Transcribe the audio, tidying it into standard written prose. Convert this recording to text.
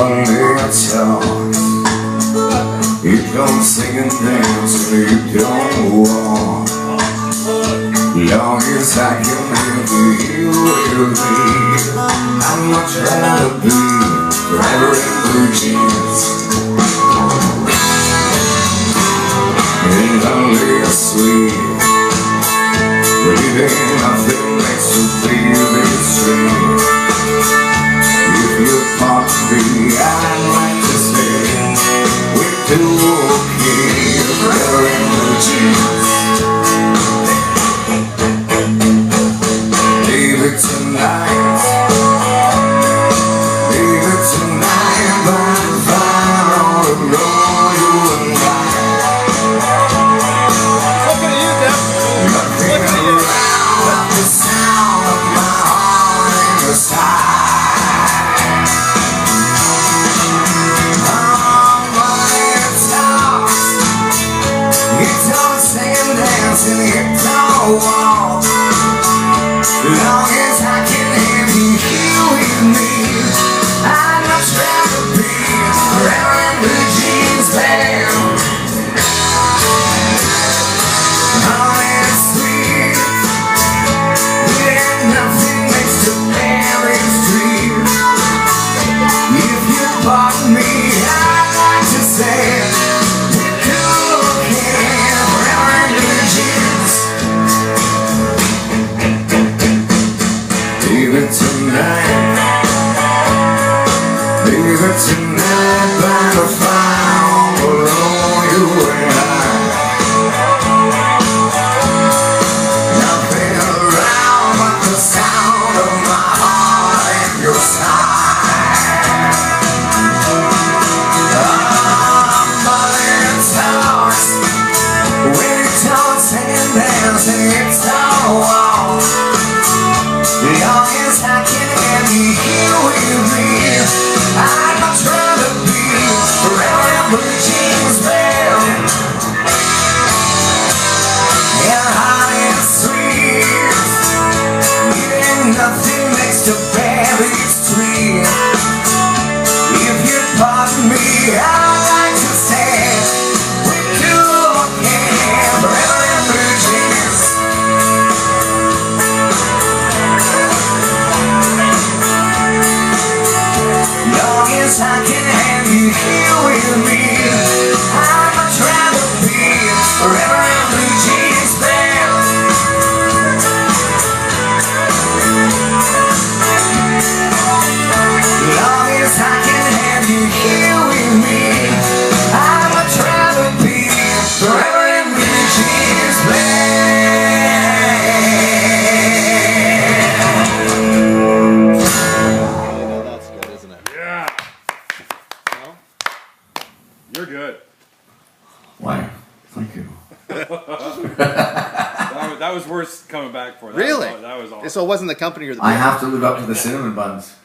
Monday talks. You don't sing and dance and you don't walk. Long as I can live you with me, I'd much rather be forever in blue jeans. And only asleep, breathing nothing makes you feel this way. If you part me, I'd like to stay with you, okay, forever in blue jeans. Leave it tonight, by the fire all alone, you and I. Nothing around but the sound of my heart in your side. It don't sing and dance and it don't walk. Long as I can have you here with me, I'd much rather be forever in blue jeans, babe. Oh, it's sweet, yeah, nothing makes the very street. If you bought me, I'd like to say tonight by the fire all alone, you and I. Nothing around but the sound of my heart and your side. But it talks when it talks and dances, it's all wrong. Long as I can have you here with me, I'd much rather be forever in blue jeans, babe. Yeah, hot and sweet, yeah, nothing makes the baby sweet. If you pardon me, I'd like to say we do again, forever in blue jeans. Long as I can have you here with me, I'd much rather be forever in blue jeans, babe. Long as I can have you here with me, I'd much rather be forever in blue jeans, babe. That's good, isn't it? Yeah. Well, you're good. Why? Thank you. That was worth coming back for. Really? That was awesome. So it wasn't the company or the I have to live up to the cinnamon buns.